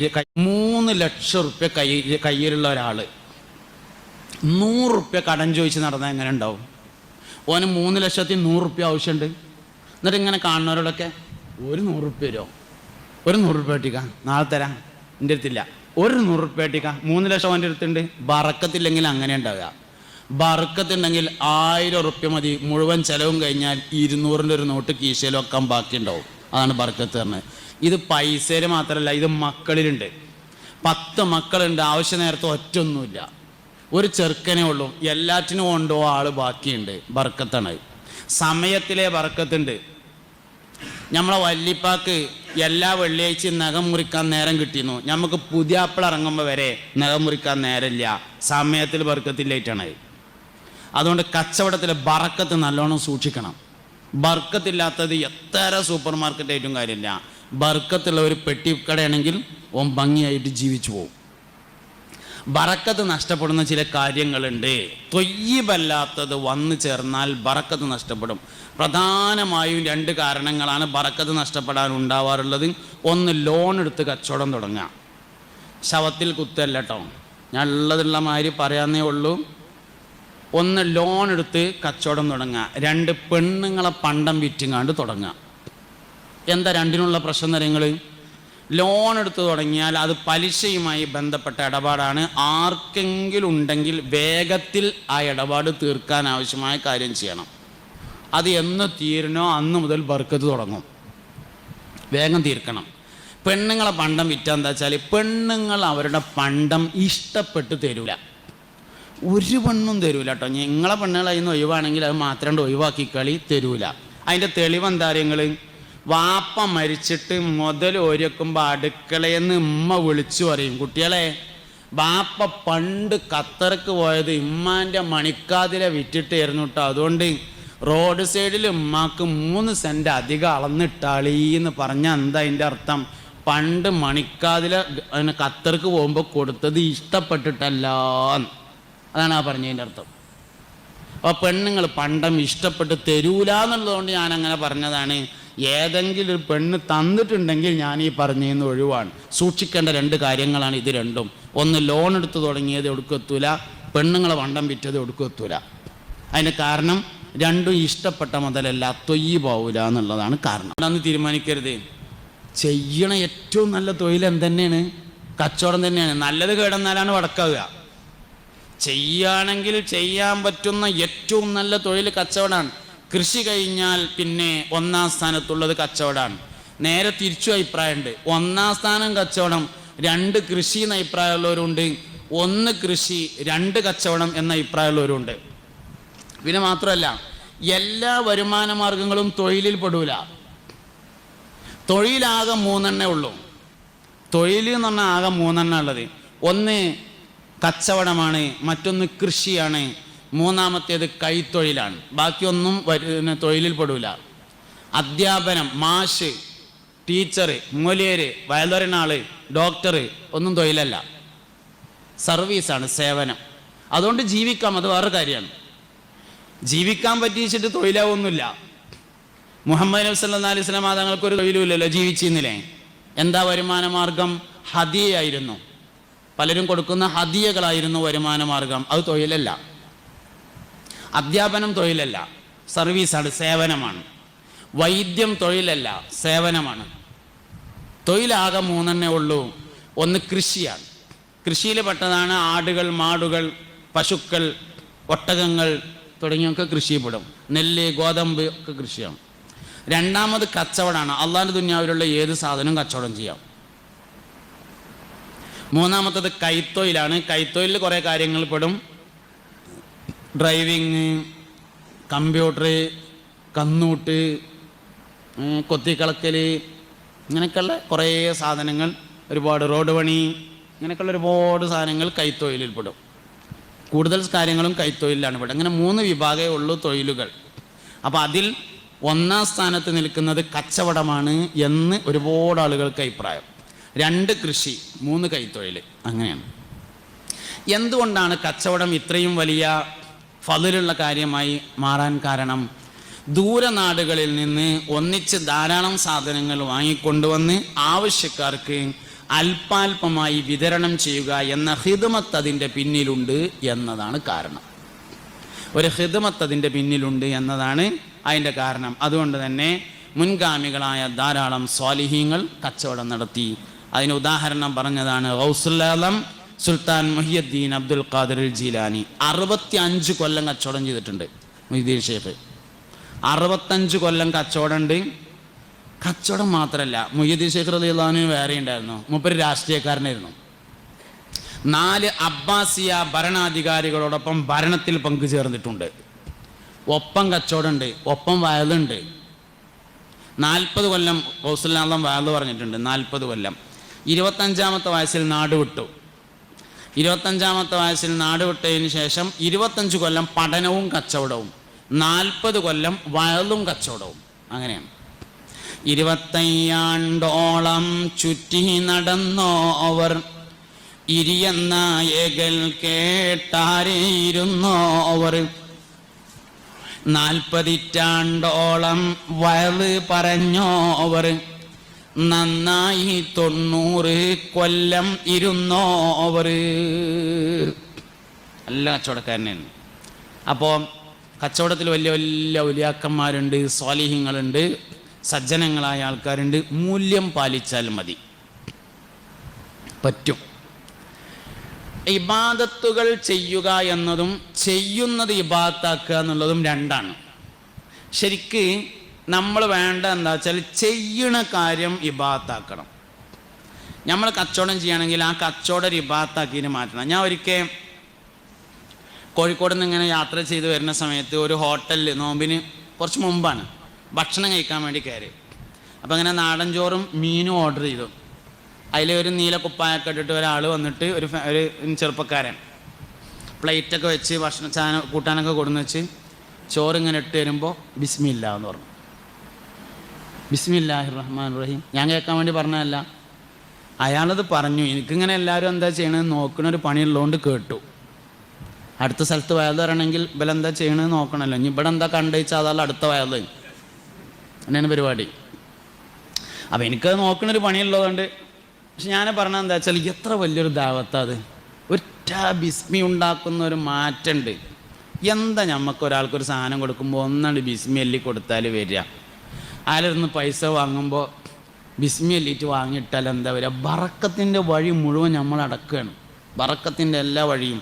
3 ലക്ഷം റുപ്യ കയ്യിലുള്ള ഒരാൾ 100 റുപ്യ കടം ചോദിച്ച് നടന്നാൽ എങ്ങനെ ഉണ്ടാവും? ഓന് 3,100,000 റുപ്യ ആവശ്യമുണ്ട്. എന്നിട്ട് ഇങ്ങനെ കാണുന്നവരോടൊക്കെ ഒരു 100 റുപ്യ തരുമോ, ഒരു 100 റുപ്യ കിട്ടിക്കാം, നാളെ തരാം, എൻ്റെ അടുത്തില്ല, ഒരു 100 റുപ്യ കിട്ടിക്കാം, 3 ലക്ഷം അവൻ്റെ അടുത്തുണ്ട്. ബറക്കത്തില്ലെങ്കിൽ അങ്ങനെ ഉണ്ടാവുക. ബറക്കത്തുണ്ടെങ്കിൽ 1000 റുപ്യ മതി, മുഴുവൻ ചിലവും കഴിഞ്ഞാൽ 200-ൻ്റെ ഒരു നോട്ട് കീശയിൽ വെക്കാൻ ബാക്കി ഉണ്ടാവും. അതാണ് ബറക്കത്ത് പറഞ്ഞത്. ഇത് പൈസയിൽ മാത്രമല്ല, ഇത് മക്കളിലുണ്ട്. 10 മക്കളുണ്ട്, ആവശ്യ നേരത്തെ ഒറ്റൊന്നുമില്ല, ഒരു ചെറുക്കനേ ഉള്ളൂ, എല്ലാറ്റിനും കൊണ്ടോ ആൾ ബാക്കിയുണ്ട്. ബർക്കത്താണ്. സമയത്തിലെ ബർക്കത്തുണ്ട്. നമ്മളെ വല്ലിപ്പാക്ക് എല്ലാ വെള്ളിയാഴ്ചയും നഖം മുറിക്കാൻ നേരം കിട്ടിയിരുന്നു. നമുക്ക് പുതിയാപ്പിള ഇറങ്ങുമ്പോൾ വരെ നഖം മുറിക്കാൻ നേരമില്ല. സമയത്തിൽ ബർക്കത്തില്ലായിട്ടാണ്. അതുകൊണ്ട് കച്ചവടത്തിലെ ബറക്കത്ത് നല്ലോണം സൂക്ഷിക്കണം. ബർക്കത്തില്ലാത്തത് എത്ര സൂപ്പർ മാർക്കറ്റായിട്ടും കാര്യമില്ല. ബർക്കത്തുള്ള ഒരു പെട്ടിക്കടയാണെങ്കിൽ ഓൻ ഭംഗിയായിട്ട് ജീവിച്ചു പോകും. ബറക്കത്ത് നഷ്ടപ്പെടുന്ന ചില കാര്യങ്ങളുണ്ട്. തൊയ്യബല്ലാത്തത് വന്നു ചേർന്നാൽ ബറക്കത്ത് നഷ്ടപ്പെടും. പ്രധാനമായും 2 കാരണങ്ങളാണ് ബറക്കത്ത് നഷ്ടപ്പെടാൻ ഉണ്ടാവാറുള്ളത്. ഒന്ന്, ലോൺ എടുത്ത് കച്ചവടം തുടങ്ങുക. ശവത്തിൽ കുത്തല്ല കേട്ടോ, ഞാൻ ഉള്ളതുള്ള മാതിരി പറയാന്നേ ഉള്ളൂ. ഒന്ന്, ലോൺ എടുത്ത് കച്ചവടം തുടങ്ങുക. 2, പെണ്ണുങ്ങളെ പണ്ടം വിറ്റുങ്ങാണ്ട് തുടങ്ങുക. എന്താ രണ്ടിനുള്ള പ്രശ്നം തരങ്ങൾ? ലോൺ എടുത്ത് തുടങ്ങിയാൽ അത് പലിശയുമായി ബന്ധപ്പെട്ട ഇടപാടാണ്. ആർക്കെങ്കിലും ഉണ്ടെങ്കിൽ വേഗത്തിൽ ആ ഇടപാട് തീർക്കാൻ ആവശ്യമായ കാര്യം ചെയ്യണം. അത് എന്ന് തീരണോ അന്ന് മുതൽ ബർക്കത്ത് തുടങ്ങും. വേഗം തീർക്കണം. പെണ്ണുങ്ങളെ പണ്ടം വിറ്റാൽ എന്താ വെച്ചാൽ, പെണ്ണുങ്ങൾ അവരുടെ പണ്ടം ഇഷ്ടപ്പെട്ട് തരൂല. ഒരു പെണ്ണും തരൂല കേട്ടോ. നിങ്ങളെ പെണ്ണുകളതിൽ നിന്ന് ഒഴിവാണെങ്കിൽ അത് മാത്രം ഒഴിവാക്കി കളി തരൂല. അതിൻ്റെ തെളിവെന്താ കാര്യങ്ങൾ? വാപ്പ മരിച്ചിട്ട് മുതൽ ഒരുക്കുമ്പോൾ അടുക്കളയിൽ നിന്ന് ഉമ്മ വിളിച്ചു പറയും, കുട്ടികളെ വാപ്പ പണ്ട് ഖത്തർക്ക് പോയത് ഇമ്മാൻ്റെ മണിക്കാതിരെ വിറ്റിട്ടായിരുന്നു കേട്ടോ, അതുകൊണ്ട് റോഡ് സൈഡിൽ ഉമ്മാക്ക് 3 സെൻറ്റ് അധികം അളന്നിട്ടാളീന്ന് പറഞ്ഞാൽ എന്താ അതിൻ്റെ അർത്ഥം? പണ്ട് മണിക്കാതിലെ ഖത്തർക്ക് പോകുമ്പോൾ കൊടുത്തത് ഇഷ്ടപ്പെട്ടിട്ടല്ല. അതാണ് ആ പറഞ്ഞതിൻ്റെ അർത്ഥം. അപ്പോൾ പെണ്ണുങ്ങൾ പണ്ടം ഇഷ്ടപ്പെട്ട് തരൂല എന്നുള്ളതുകൊണ്ട് ഞാൻ അങ്ങനെ പറഞ്ഞതാണ്. ഏതെങ്കിലും ഒരു പെണ്ണ് തന്നിട്ടുണ്ടെങ്കിൽ ഞാൻ ഈ പറഞ്ഞതിന് ഒഴിവാണ്. സൂക്ഷിക്കേണ്ട 2 കാര്യങ്ങളാണ് ഇത് രണ്ടും. ഒന്ന്, ലോൺ എടുത്ത് തുടങ്ങിയത് ഒടുക്കെത്തൂല, പെണ്ണുങ്ങളെ വണ്ടം വിറ്റത് ഒടുക്കെത്തൂല. അതിന് കാരണം രണ്ടും ഇഷ്ടപ്പെട്ട മുതലല്ല, തൊയ്യ് എന്നുള്ളതാണ് കാരണം. അന്ന് തീരുമാനിക്കരുത്. ചെയ്യണ ഏറ്റവും നല്ല തൊഴിൽ എന്തെന്നെയാണ്? കച്ചവടം തന്നെയാണ്. നല്ലത് കേടന്നാലാണ് വടക്കാവുക. ചെയ്യുകയാണെങ്കിൽ ചെയ്യാൻ പറ്റുന്ന ഏറ്റവും നല്ല തൊഴിൽ കച്ചവടമാണ്. കൃഷി കഴിഞ്ഞാൽ പിന്നെ 1-ാം സ്ഥാനത്തുള്ളത് കച്ചവടമാണ്. നേരെ തിരിച്ചു അഭിപ്രായമുണ്ട്. 1-ാം സ്ഥാനം കച്ചവടം, 2 കൃഷി എന്ന അഭിപ്രായമുള്ളവരുണ്ട്, 1 കൃഷി 2 കച്ചവടം എന്ന അഭിപ്രായമുള്ളവരുണ്ട്. പിന്നെ മാത്രമല്ല, എല്ലാ വരുമാന മാർഗങ്ങളും തൊഴിലിൽ പെടൂല. തൊഴിലാകെ 3 ഉള്ളൂ. തൊഴിൽ എന്ന് പറഞ്ഞാൽ ആകെ 3 ഉള്ളത്. ഒന്ന് കച്ചവടമാണ്, മറ്റൊന്ന് കൃഷിയാണ്, മൂന്നാമത്തേത് കൈത്തൊഴിലാണ്. ബാക്കിയൊന്നും തൊഴിലിൽ പെടൂല. അധ്യാപനം, മാഷ്, ടീച്ചർ, മൂല്യര്, വയലുറനാള്, ഡോക്ടർ ഒന്നും തൊഴിലല്ല, സർവീസാണ്, സേവനം. അതുകൊണ്ട് ജീവിക്കാം, അത് വേറെ കാര്യമാണ്. ജീവിക്കാൻ പറ്റിച്ചിട്ട് തൊഴിലാവൊന്നുമില്ല. മുഹമ്മദ് നബി സല്ലല്ലാഹു അലൈഹി വസല്ലം തങ്ങൾക്കൊരു തൊഴിലുമില്ലല്ലോ, ജീവിച്ചിരുന്നില്ലേ? എന്താ വരുമാന മാർഗം? ഹദിയയായിരുന്നു. പലരും കൊടുക്കുന്ന ഹദിയകളായിരുന്നു വരുമാന മാർഗം. അത് തൊഴിലല്ല. അധ്യാപനം തൊഴിലല്ല, സർവീസാണ്, സേവനമാണ്. വൈദ്യം തൊഴിലല്ല, സേവനമാണ്. തൊഴിലാകെ 3 ഉള്ളൂ. ഒന്ന് കൃഷിയാണ്. കൃഷിയിൽ പെട്ടതാണ് ആടുകൾ, മാടുകൾ, പശുക്കൾ, ഒട്ടകങ്ങൾ തുടങ്ങിയൊക്കെ കൃഷിയിൽപ്പെടും. നെല്ല്, ഗോതമ്പ് ഒക്കെ കൃഷിയാണ്. രണ്ടാമത് കച്ചവടമാണ്. അള്ളാഹുവിൻ്റെ ദുനിയാവിലുള്ള ഏത് സാധനവും കച്ചവടം ചെയ്യാം. മൂന്നാമത്തത് കൈത്തൊഴിലാണ്. കൈത്തൊഴിലിൽ കുറേ കാര്യങ്ങൾ പെടും. ഡ്രൈവിങ്, കമ്പ്യൂട്ടർ, കന്നൂട്ട്, കൊത്തിക്കളക്കൽ, ഇങ്ങനെയൊക്കെയുള്ള കുറേ സാധനങ്ങൾ, ഒരുപാട് റോഡ് പണി, ഇങ്ങനെയൊക്കെയുള്ള ഒരുപാട് സാധനങ്ങൾ കൈത്തൊഴിലിൽ പെടും. കൂടുതൽ കാര്യങ്ങളും കൈത്തൊഴിലാണ് പെടും. അങ്ങനെ 3 വിഭാഗമേ ഉള്ളൂ തൊഴിലുകൾ. അപ്പോൾ അതിൽ 1-ാം സ്ഥാനത്ത് നിൽക്കുന്നത് കച്ചവടമാണ് എന്ന് ഒരുപാട് ആളുകൾക്ക് അഭിപ്രായം. 2 കൃഷി, 3 കൈത്തൊഴിൽ, അങ്ങനെയാണ്. എന്തുകൊണ്ടാണ് കച്ചവടം ഇത്രയും വലിയ ഫളിലുള്ള കാര്യമായി മാറാൻ കാരണം? ദൂരനാടുകളിൽ നിന്ന് ഒന്നിച്ച് ധാരാളം സാധനങ്ങൾ വാങ്ങിക്കൊണ്ടുവന്ന് ആവശ്യക്കാർക്ക് അല്പാൽപമായി വിതരണം ചെയ്യുക എന്ന ഹിദ്മത്ത് അതിൻ്റെ പിന്നിലുണ്ട് എന്നതാണ് കാരണം. ഒരു ഹിദ്മത്ത് അതിൻ്റെ പിന്നിലുണ്ട് എന്നതാണ് അതിൻ്റെ കാരണം. അതുകൊണ്ട് തന്നെ മുൻഗാമികളായ ധാരാളം സ്വാലിഹീങ്ങൾ കച്ചവടം നടത്തി. അതിന് ഉദാഹരണം പറഞ്ഞതാണ് ഗൗസുൽ ആലം സുൽത്താൻ മുഹിയുദ്ദീൻ അബ്ദുൽ ഖാദിർ ജീലാനി. 65 കൊല്ലം കച്ചവടം ചെയ്തിട്ടുണ്ട് മുഹ്യിദ്ദീൻ ഷെയ്ഖ്. 65 കൊല്ലം കച്ചവടം ഉണ്ട്. കച്ചവടം മാത്രമല്ല, മുഹ്യിദ്ദീൻ ഷെയ്ഖ് റളിയല്ലാഹു അൻഹു വേറെ ഉണ്ടായിരുന്നു. മൂപ്പര് രാഷ്ട്രീയക്കാരനായിരുന്നു. 4 അബ്ബാസിയ ഭരണാധികാരികളോടൊപ്പം ഭരണത്തിൽ പങ്കുചേർന്നിട്ടുണ്ട്. ഒപ്പം കച്ചവടമുണ്ട്, ഒപ്പം വയലുണ്ട്. 40 കൊല്ലം ഗൗസുൽ ആലം വയല് പറഞ്ഞിട്ടുണ്ട്. 40 കൊല്ലം. 25-ാമത്തെ വയസ്സിൽ നാട് വിട്ടു. 25-ാമത്തെ വയസ്സിൽ നാട് വിട്ടതിന് ശേഷം 25 കൊല്ലം പഠനവും കച്ചവടവും, 40 കൊല്ലം വയലും കച്ചവടവും. അങ്ങനെയാണ്. 25 ആണ്ടോളം ചുറ്റി നടന്നോവർ, ഇരിയെന്ന ഏകൽ കേട്ടാരേയിരുന്നോവർ. 40 ഇറ്റാണ്ടോളം വയല് പറഞ്ഞോവർ, നന്നായി 90 കൊല്ലം ഇരുന്നോവർ. നല്ല കച്ചവടക്കാരനാണ്. അപ്പോൾ കച്ചവടത്തിൽ വലിയ വലിയ ഉലിയാക്കന്മാരുണ്ട്, സ്വാലിഹ്യങ്ങളുണ്ട്, സജ്ജനങ്ങളായ ആൾക്കാരുണ്ട്. മൂല്യം പാലിച്ചാൽ മതി, പറ്റും. ഇബാദത്തുകൾ ചെയ്യുക എന്നതും ചെയ്യുന്നത് ഇബാദത്താക്കുക എന്നുള്ളതും രണ്ടാണ്. ശരിക്ക് നമ്മൾ വേണ്ട എന്താ വെച്ചാൽ ചെയ്യണ കാര്യം ഇബാദത്താക്കണം. നമ്മൾ കച്ചവടം ചെയ്യുകയാണെങ്കിൽ ആ കച്ചവടം ഇബാദത്താക്കിന് മാറ്റണം. ഞാൻ ഒരിക്കൽ കോഴിക്കോട് നിന്ന് ഇങ്ങനെ യാത്ര ചെയ്ത് വരുന്ന സമയത്ത് ഒരു ഹോട്ടലിൽ, നോമ്പിന് കുറച്ച് മുമ്പാണ്, ഭക്ഷണം കഴിക്കാൻ വേണ്ടി കയറി. അപ്പോൾ അങ്ങനെ നാടൻ ചോറും മീനും ഓർഡർ ചെയ്തു. അതിൽ ഒരു നീല കുപ്പായൊക്കെ ഇട്ടിട്ട് ഒരാൾ വന്നിട്ട്, ഒരു ചെറുപ്പക്കാരൻ പ്ലേറ്റൊക്കെ വെച്ച് ഭക്ഷണം കൂട്ടാനൊക്കെ കൊടുന്ന് വെച്ച് ചോറ് ഇങ്ങനെ ഇട്ട് വരുമ്പോൾ ബിസ്മില്ല എന്ന് പറഞ്ഞു. ബിസ്മില്ലാഹിർ റഹ്മാൻ റഹീം. ഞാൻ കേൾക്കാൻ വേണ്ടി പറഞ്ഞതല്ല, അയാളത് പറഞ്ഞു. എനിക്കിങ്ങനെ എല്ലാവരും എന്താ ചെയ്യണമെന്ന് നോക്കണൊരു പണിയുള്ളതുകൊണ്ട് കേട്ടു. അടുത്ത സ്ഥലത്ത് വയൽ തരണമെങ്കിൽ ഇവലെന്താ ചെയ്യണമെന്ന് നോക്കണമല്ലോ. ഇനി ഇവിടെ എന്താ കണ്ടുവച്ചാൽ അതല്ല അടുത്ത വയൽ അങ്ങനെയാണ് പരിപാടി. അപ്പം എനിക്കത് നോക്കണൊരു പണിയുള്ളതുകൊണ്ട്. പക്ഷെ ഞാൻ പറഞ്ഞത് എന്താ വെച്ചാൽ എത്ര വലിയൊരു ദാവത്താത്. ഒറ്റ ബിസ്മി ഉണ്ടാക്കുന്ന ഒരു മാറ്റമുണ്ട്. എന്താ നമുക്കൊരാൾക്കൊരു സാധനം കൊടുക്കുമ്പോൾ ഒന്നാണ്ട് ബിസ്മി എല്ലി കൊടുത്താൽ വരിക. അതിലിരുന്ന് പൈസ വാങ്ങുമ്പോൾ ബിസ്മി എല്ലിയിട്ട് വാങ്ങിയിട്ടാൽ എന്താ വരിക? ബറക്കത്തിൻ്റെ വഴി മുഴുവൻ നമ്മൾ അടക്കുകയാണ്. ബറക്കത്തിൻ്റെ എല്ലാ വഴിയും